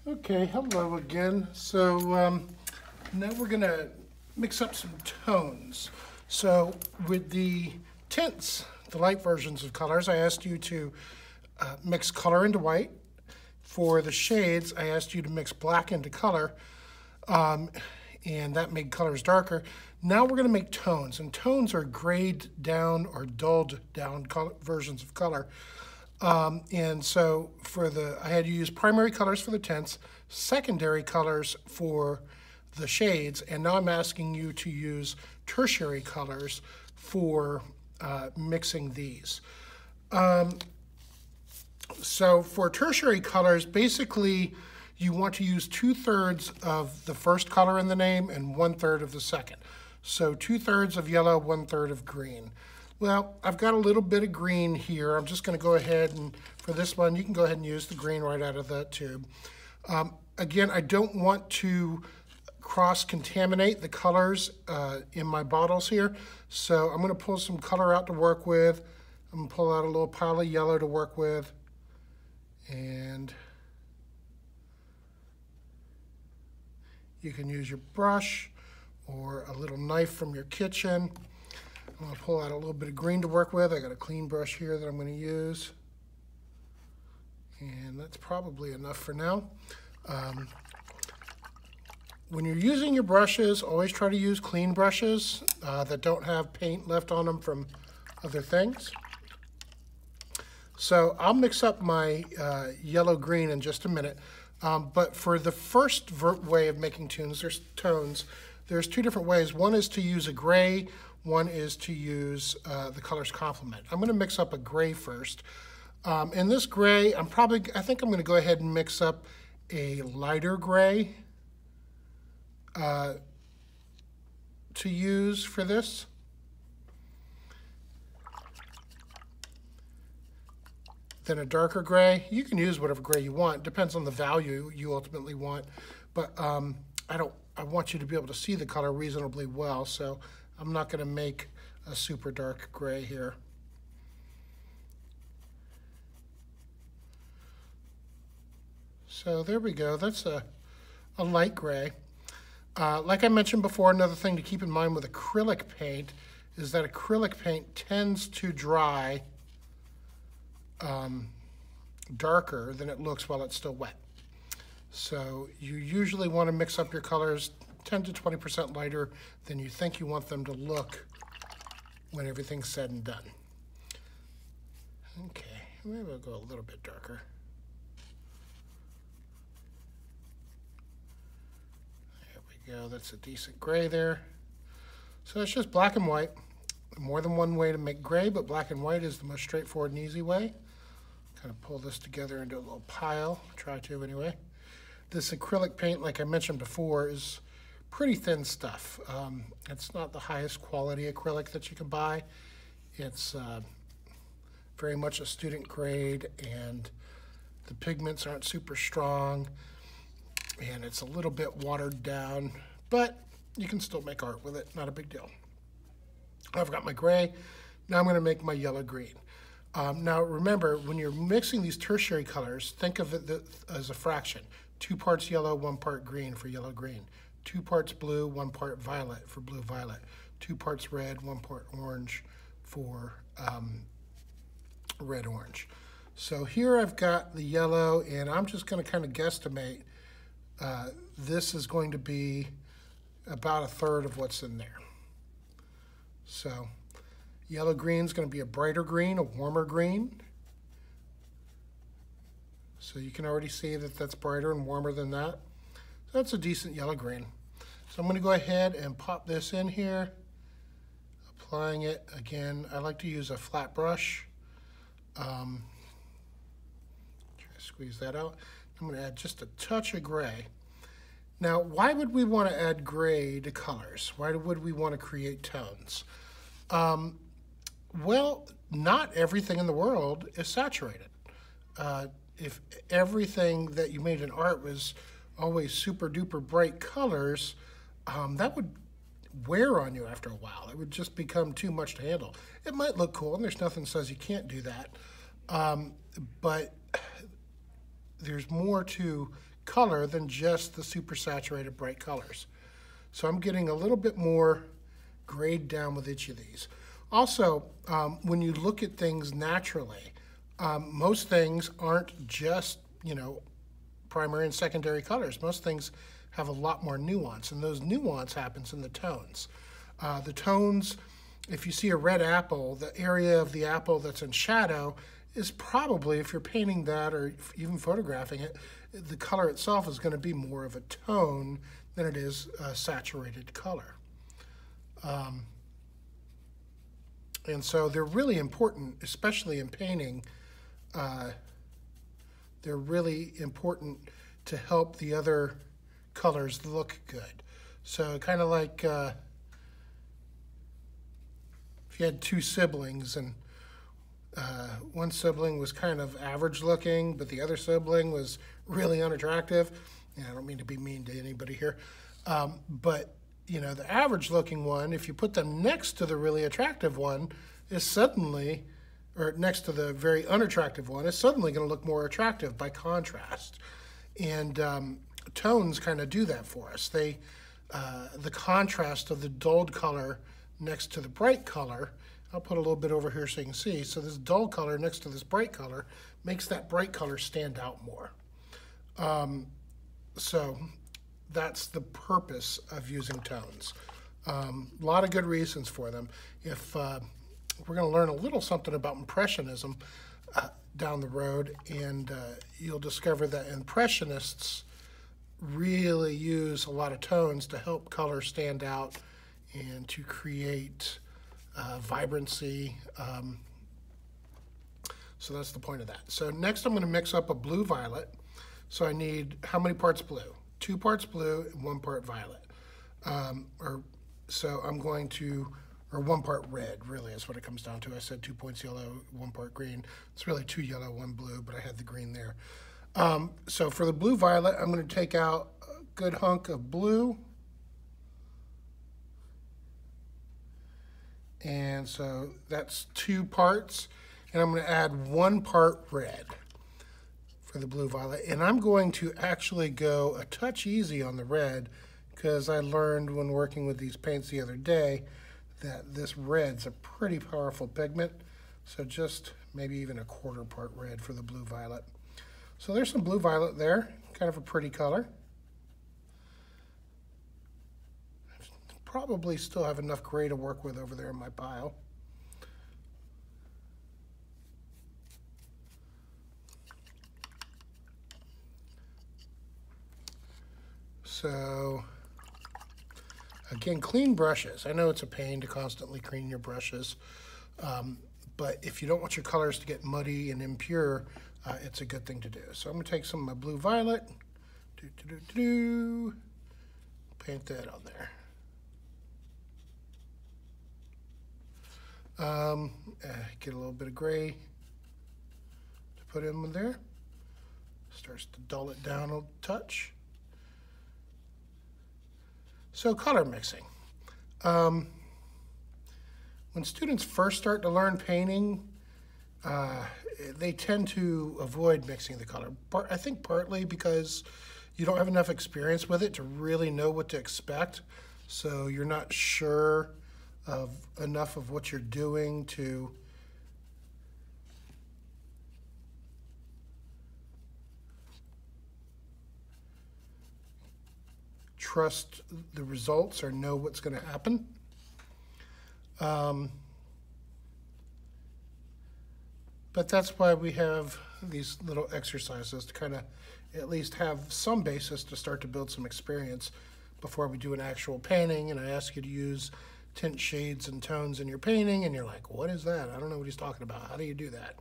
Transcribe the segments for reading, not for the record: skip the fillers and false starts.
Okay, hello again. So now we're going to mix up some tones. So with the tints, the light versions of colors, I asked you to mix color into white. For the shades, I asked you to mix black into color, and that made colors darker. Now we're going to make tones, and tones are grayed down or dulled down versions of color. And so I had to use primary colors for the tints, secondary colors for the shades, and now I'm asking you to use tertiary colors for mixing these. So for tertiary colors, basically you want to use 2/3 of the first color in the name and 1/3 of the second. So 2/3 of yellow, 1/3 of green. Well, I've got a little bit of green here. I'm just going to go ahead and, for this one, you can go ahead and use the green right out of the tube. Again, I don't want to cross-contaminate the colors in my bottles here, so I'm going to pull some color out to work with. I'm going to pull out a little pile of yellow to work with, and you can use your brush or a little knife from your kitchen. I'm going to pull out a little bit of green to work with. I got a clean brush here that I'm going to use. And that's probably enough for now. When you're using your brushes, always try to use clean brushes that don't have paint left on them from other things. So I'll mix up my yellow-green in just a minute. But for the first way of making tones, there's two different ways. One is to use a gray. One is to use the colors complement. I'm going to mix up a gray first. In this gray, I think I'm going to go ahead and mix up a lighter gray to use for this. Then a darker gray. You can use whatever gray you want. Depends on the value you ultimately want. But I want you to be able to see the color reasonably well, so I'm not going to make a super dark gray here. So there we go. That's a light gray. Like I mentioned before, another thing to keep in mind with acrylic paint is that acrylic paint tends to dry darker than it looks while it's still wet. So you usually want to mix up your colors 10 to 20% lighter than you think you want them to look when everything's said and done. Okay, maybe I'll go a little bit darker. There we go, that's a decent gray there. So it's just black and white. More than one way to make gray, but black and white is the most straightforward and easy way. Kind of pull this together into a little pile, try to anyway. This acrylic paint, like I mentioned before, is pretty thin stuff. It's not the highest quality acrylic that you can buy. It's very much a student grade, and the pigments aren't super strong, and it's a little bit watered down, but you can still make art with it, not a big deal. I've got my gray. Now I'm going to make my yellow-green. Now remember, when you're mixing these tertiary colors, think of it as a fraction. 2 parts yellow, 1 part green for yellow-green. 2 parts blue, 1 part violet for blue-violet. 2 parts red, 1 part orange for red-orange. So here I've got the yellow, and I'm just going to kind of guesstimate. This is going to be about 1/3 of what's in there. So yellow-green is going to be a brighter green, a warmer green. So you can already see that that's brighter and warmer than that. So that's a decent yellow-green. So I'm going to go ahead and pop this in here, applying it. Again, I like to use a flat brush. Try to squeeze that out. I'm going to add just a touch of gray. Now, why would we want to add gray to colors? Why would we want to create tones? Well, not everything in the world is saturated. If everything that you made in art was always super duper bright colors, that would wear on you after a while. It would just become too much to handle. It might look cool, and there's nothing that says you can't do that. But there's more to color than just the super saturated bright colors. So I'm getting a little bit more grayed down with each of these. Also, when you look at things naturally, most things aren't just, primary and secondary colors. Most things have a lot more nuance, and those nuance happens in the tones. The tones, if you see a red apple, the area of the apple that's in shadow is probably, if you're painting that or even photographing it, the color itself is going to be more of a tone than it is a saturated color. And so they're really important, especially in painting. They're really important to help the other colors look good. So kind of like if you had two siblings and one sibling was kind of average looking, but the other sibling was really unattractive. I don't mean to be mean to anybody here, but the average looking one, if you put them next to the really attractive one, is suddenly, or next to the very unattractive one, is suddenly going to look more attractive by contrast. And tones kind of do that for us. The contrast of the dulled color next to the bright color, I'll put a little bit over here so you can see. So this dull color next to this bright color makes that bright color stand out more. So that's the purpose of using tones. A lot of good reasons for them. If we're going to learn a little something about Impressionism down the road, and you'll discover that Impressionists really use a lot of tones to help color stand out and to create vibrancy. So that's the point of that. So next I'm going to mix up a blue-violet. So I need, how many parts blue? 2 parts blue and 1 part violet. So I'm going to, or 1 part red, really is what it comes down to. I said 2 points yellow, 1 part green. It's really 2 yellow, 1 blue, but I had the green there. So for the blue-violet, I'm going to take out a good hunk of blue. And so that's 2 parts. And I'm going to add 1 part red for the blue-violet. And I'm going to actually go a touch easy on the red, because I learned when working with these paints the other day that this red's a pretty powerful pigment. So just maybe even a 1/4 part red for the blue-violet. So there's some blue-violet there, kind of a pretty color. Probably still have enough gray to work with over there in my pile. So again, clean brushes. I know it's a pain to constantly clean your brushes, but if you don't want your colors to get muddy and impure, it's a good thing to do. So I'm going to take some of my blue-violet, paint that on there. Get a little bit of gray to put in there. Starts to dull it down a touch. So color mixing. When students first start to learn painting, they tend to avoid mixing the color. I think partly because you don't have enough experience with it to really know what to expect. So you're not sure of enough of what you're doing to trust the results or know what's going to happen. But that's why we have these little exercises to kind of at least have some basis to start to build some experience before we do an actual painting. And I ask you to use tint shades and tones in your painting, and you're like, what is that? I don't know what he's talking about. How do you do that?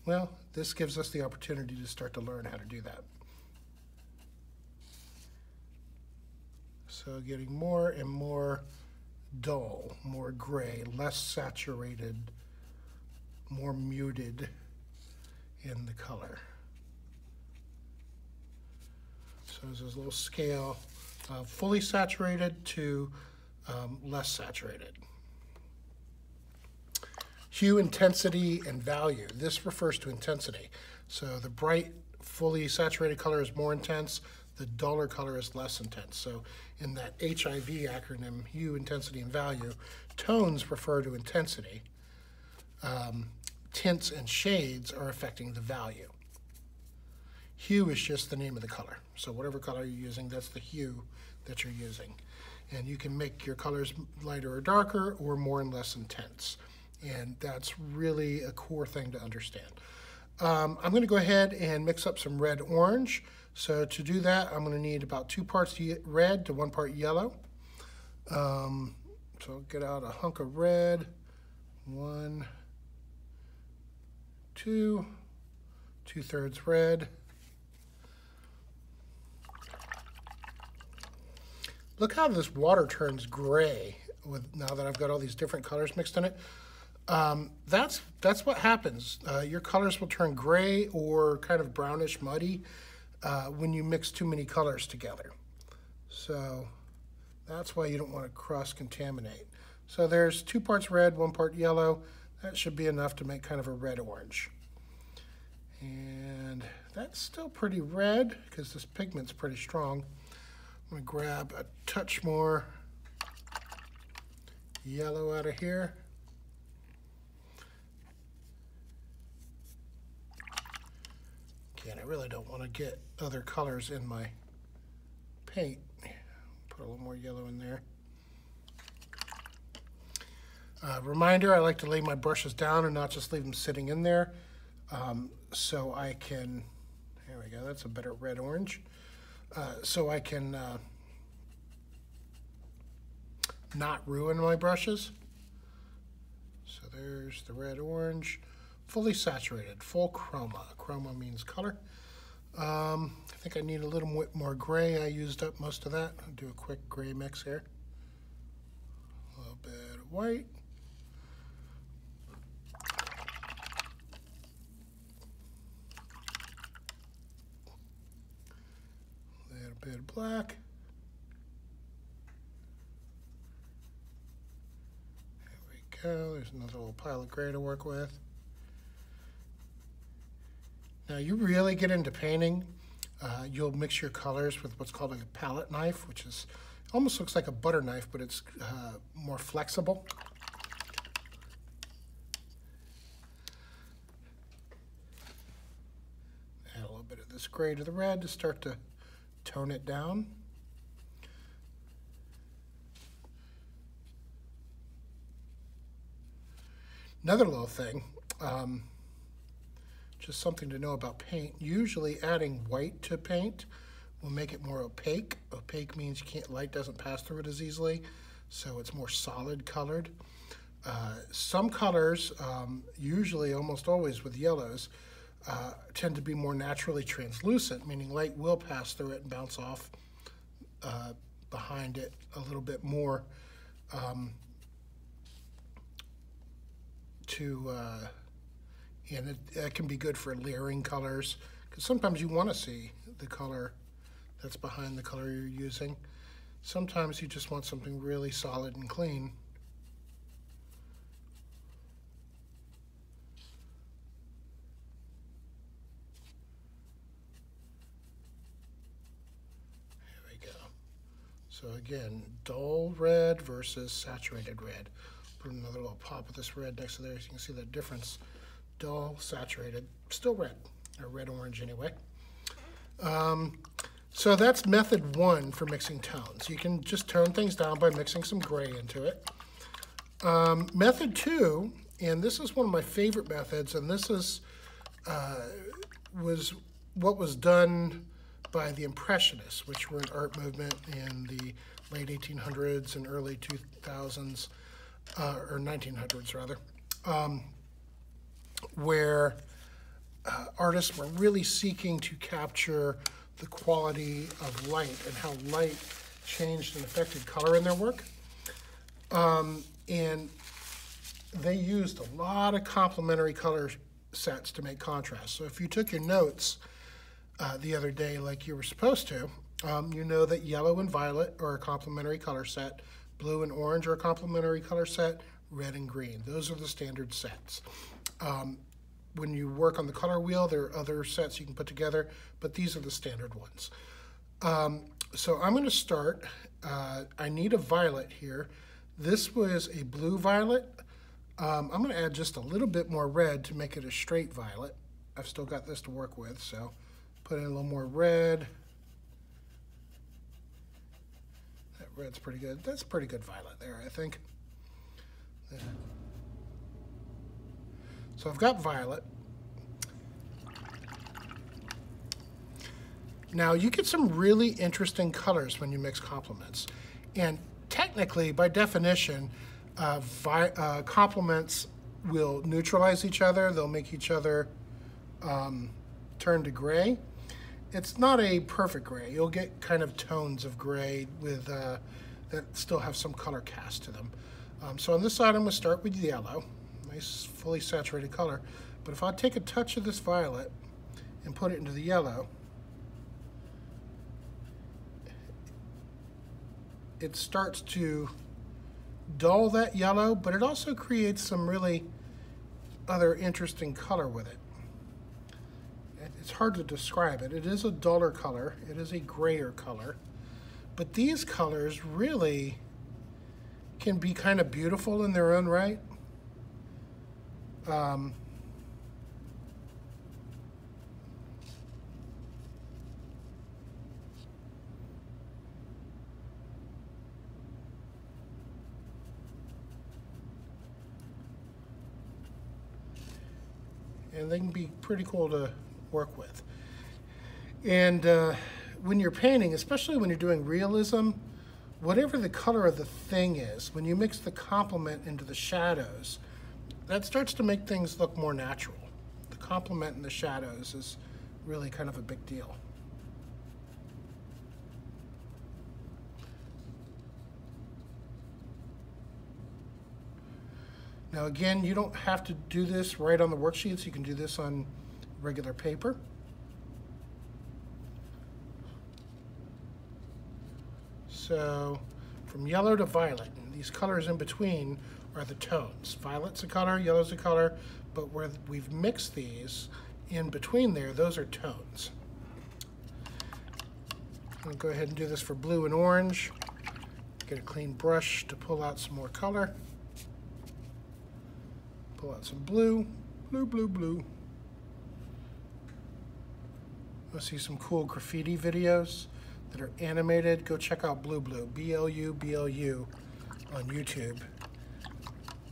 Well, this gives us the opportunity to start to learn how to do that. So getting more and more dull, more gray, less saturated, more muted in the color. So there's this little scale, fully saturated to less saturated. Hue, intensity, and value. This refers to intensity. So the bright fully saturated color is more intense, the duller color is less intense. So in that HIV acronym, hue, intensity, and value, tones refer to intensity. Tints and shades are affecting the value. Hue is just the name of the color. So whatever color you're using, that's the hue that you're using. And you can make your colors lighter or darker or more and less intense. And that's really a core thing to understand. I'm going to go ahead and mix up some red-orange. So to do that, I'm going to need about 2 parts red to 1 part yellow. So I'll get out a hunk of red. 1, 2, 2/3 red. Look how this water turns gray now that I've got all these different colors mixed in it. That's what happens. Your colors will turn gray or kind of brownish muddy when you mix too many colors together. So that's why you don't want to cross-contaminate. So there's 2 parts red, 1 part yellow. That should be enough to make kind of a red-orange. And that's still pretty red because this pigment's pretty strong. I'm going to grab a touch more yellow out of here. Again, I really don't want to get other colors in my paint. Put a little more yellow in there. Reminder, I like to lay my brushes down and not just leave them sitting in there. So I can, there we go, that's a better red-orange. So I can not ruin my brushes. So there's the red-orange, fully saturated, full chroma. Chroma means color. I think I need a little more gray. I used up most of that. I'll do a quick gray mix here. A little bit of white. A bit of black. There we go. There's another little pile of gray to work with. Now you really get into painting, you'll mix your colors with what's called a palette knife, which is almost looks like a butter knife, but it's more flexible. Add a little bit of this gray to the red to start to tone it down. Another little thing, just something to know about paint. Usually adding white to paint will make it more opaque. Opaque means light doesn't pass through it as easily, so it's more solid colored. Some colors, usually almost always with yellows, tend to be more naturally translucent, meaning light will pass through it and bounce off behind it a little bit more and it can be good for layering colors, because sometimes you want to see the color that's behind the color you're using. Sometimes you just want something really solid and clean. There we go. So again, dull red versus saturated red. Put another little pop of this red next to there so you can see the difference. Dull, saturated, still red, or red-orange anyway. So that's method 1 for mixing tones. You can just tone things down by mixing some gray into it. Method 2, and this is one of my favorite methods, and this is was what was done by the Impressionists, which were an art movement in the late 1800s and early 2000s, or 1900s rather, where artists were really seeking to capture the quality of light and how light changed and affected color in their work. And they used a lot of complementary color sets to make contrast. So if you took your notes the other day like you were supposed to, you know that yellow and violet are a complementary color set, blue and orange are a complementary color set, red and green. Those are the standard sets. when you work on the color wheel, there are other sets you can put together, but these are the standard ones. So I'm going to start. I need a violet here. This was a blue violet. I'm going to add just a little bit more red to make it a straight violet. I've still got this to work with, so put in a little more red. That red's pretty good. That's a pretty good violet there, I think. So I've got violet. Now you get some really interesting colors when you mix complements. And technically, by definition, complements will neutralize each other. They'll make each other turn to gray. It's not a perfect gray. You'll get kind of tones of gray with that still have some color cast to them. So on this side, I'm going to start with yellow. Nice, fully saturated color. But if I take a touch of this violet and put it into the yellow, it starts to dull that yellow, but it also creates some really other interesting color with it. It's hard to describe it. It is a duller color. It is a grayer color. But these colors really can be kind of beautiful in their own right. And they can be pretty cool to work with. And when you're painting, especially when you're doing realism, whatever the color of the thing is, when you mix the complement into the shadows, that starts to make things look more natural. The complement in the shadows is really kind of a big deal. Now again, you don't have to do this right on the worksheets. You can do this on regular paper. So from yellow to violet, and these colors in between are the tones. Violet's a color, yellow's a color, but where we've mixed these in between there, those are tones. I'll go ahead and do this for blue and orange. Get a clean brush to pull out some more color. Pull out some blue, blue, blue, blue. You'll see some cool graffiti videos that are animated. Go check out Blue Blue, B-L-U, B-L-U on YouTube.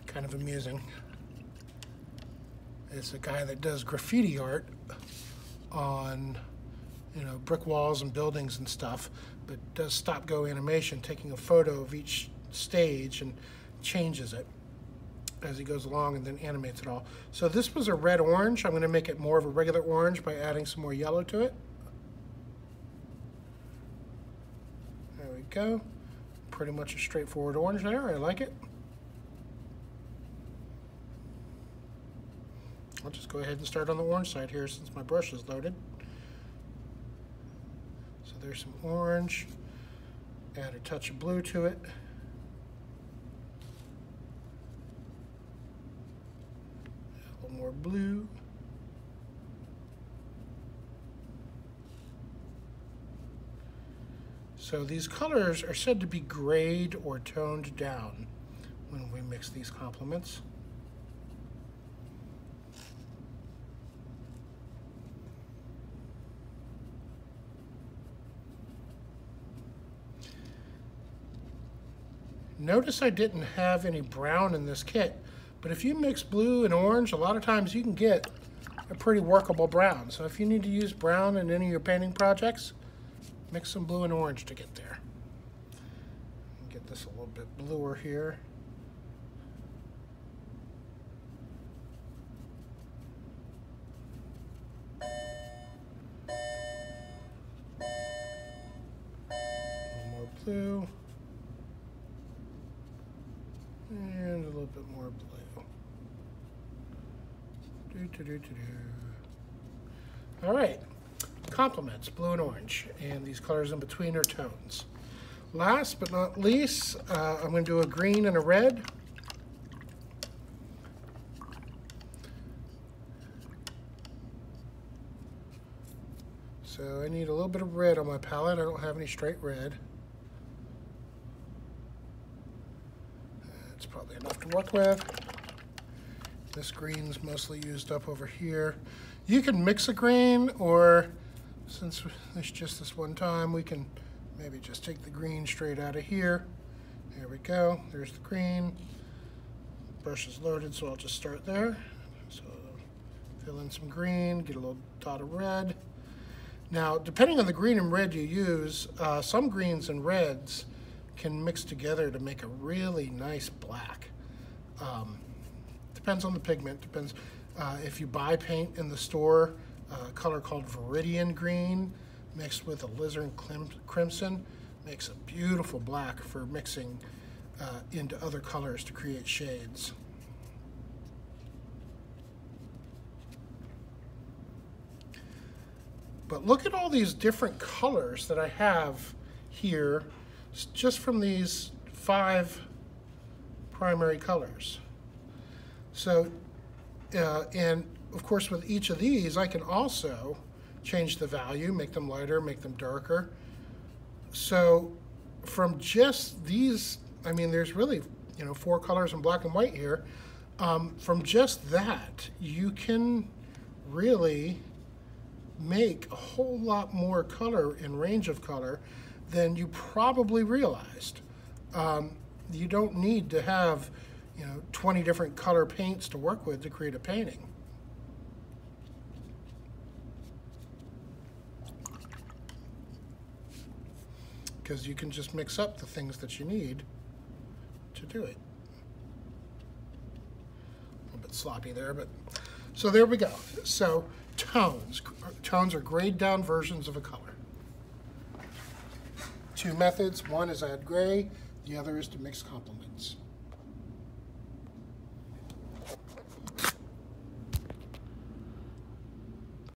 Kind of amusing. It's a guy that does graffiti art on, you know, brick walls and buildings and stuff, but does stop-go animation, taking a photo of each stage and changes it as he goes along and then animates it all. So this was a red-orange. I'm going to make it more of a regular orange by adding some more yellow to it. There we go. Pretty much a straightforward orange there. I like it. I'll just go ahead and start on the orange side here since my brush is loaded. So there's some orange. Add a touch of blue to it. A little more blue. So these colors are said to be grayed or toned down when we mix these complements. Notice I didn't have any brown in this kit, but if you mix blue and orange, a lot of times you can get a pretty workable brown. So if you need to use brown in any of your painting projects, mix some blue and orange to get there. Get this a little bit bluer here. A little more blue. And a little bit more blue. All right, complements, blue and orange, and these colors in between are tones. Last but not least, I'm going to do a green and a red. So I need a little bit of red on my palette. I don't have any straight red. That's probably enough to work with. This green's mostly used up over here. You can mix a green, or since there's just this one time, we can maybe just take the green straight out of here. There we go. There's the green. Brush is loaded, so I'll just start there. So fill in some green, get a little dot of red. Now, depending on the green and red you use, some greens and reds can mix together to make a really nice black. Depends on the pigment. Depends if you buy paint in the store, a color called Viridian green mixed with alizarin crimson makes a beautiful black for mixing into other colors to create shades. But look at all these different colors that I have here just from these 5 primary colors. So, and of course with each of these, I can also change the value, make them lighter, make them darker. So from just these, I mean, there's really, 4 colors in black and white here. From just that, you can really make a whole lot more color and range of color than you probably realized. You don't need to have 20 different color paints to work with to create a painting. Because you can just mix up the things that you need to do it. A little bit sloppy there, but so there we go. So tones. Tones are grayed down versions of a color. 2 methods. One is add gray, the other is to mix complements.